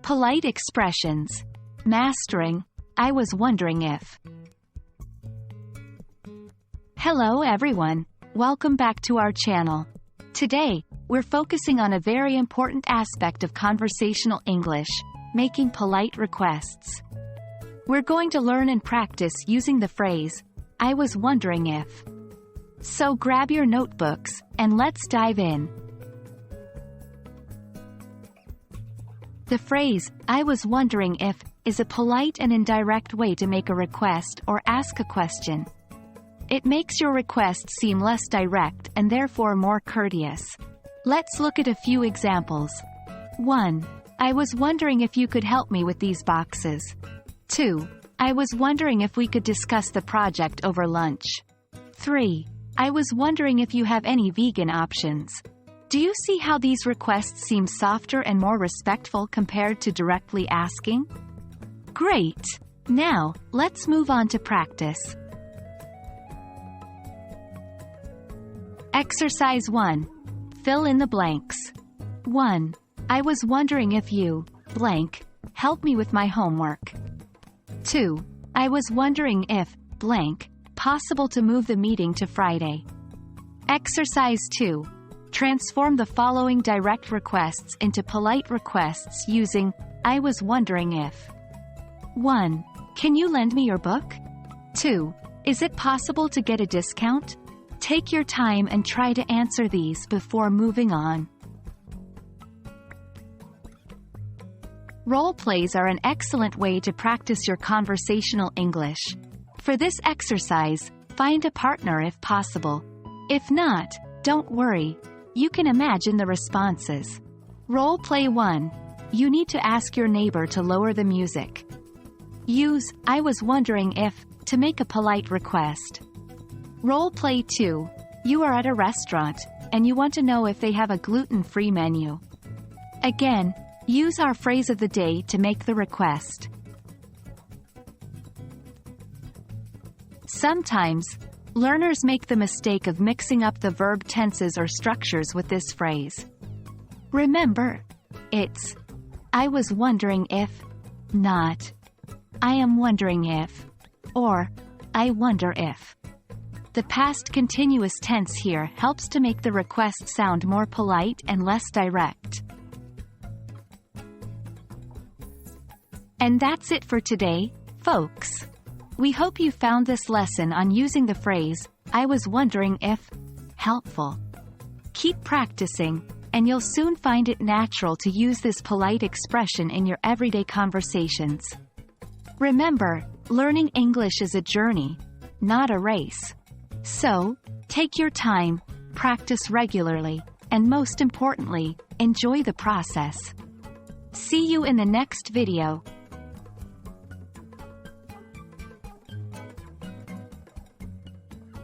Polite expressions. Mastering. I was wondering if. Hello everyone. Welcome back to our channel. Today, we're focusing on a very important aspect of conversational English, making polite requests. We're going to learn and practice using the phrase, I was wondering if. So grab your notebooks, and let's dive in. The phrase, I was wondering if, is a polite and indirect way to make a request or ask a question. It makes your request seem less direct and therefore more courteous. Let's look at a few examples. 1. I was wondering if you could help me with these boxes. 2. I was wondering if we could discuss the project over lunch. 3. I was wondering if you have any vegan options. Do you see how these requests seem softer and more respectful compared to directly asking? Great! Now, let's move on to practice. Exercise 1. Fill in the blanks. 1. I was wondering if you, blank, help me with my homework. 2. I was wondering if, blank, possible to move the meeting to Friday. Exercise 2. Transform the following direct requests into polite requests using, I was wondering if. 1. Can you lend me your book? 2. Is it possible to get a discount? Take your time and try to answer these before moving on. Role plays are an excellent way to practice your conversational English. For this exercise, find a partner if possible. If not, don't worry. You can imagine the responses. Role play 1. You need to ask your neighbor to lower the music. Use, I was wondering if, to make a polite request. Role play 2. You are at a restaurant, and you want to know if they have a gluten-free menu. Again, use our phrase of the day to make the request. Sometimes, learners make the mistake of mixing up the verb tenses or structures with this phrase. Remember, it's, I was wondering if, not, I am wondering if, or, I wonder if. The past continuous tense here helps to make the request sound more polite and less direct. And that's it for today, folks. We hope you found this lesson on using the phrase, I was wondering if, helpful. Keep practicing, and you'll soon find it natural to use this polite expression in your everyday conversations. Remember, learning English is a journey, not a race. So, take your time, practice regularly, and most importantly, enjoy the process. See you in the next video.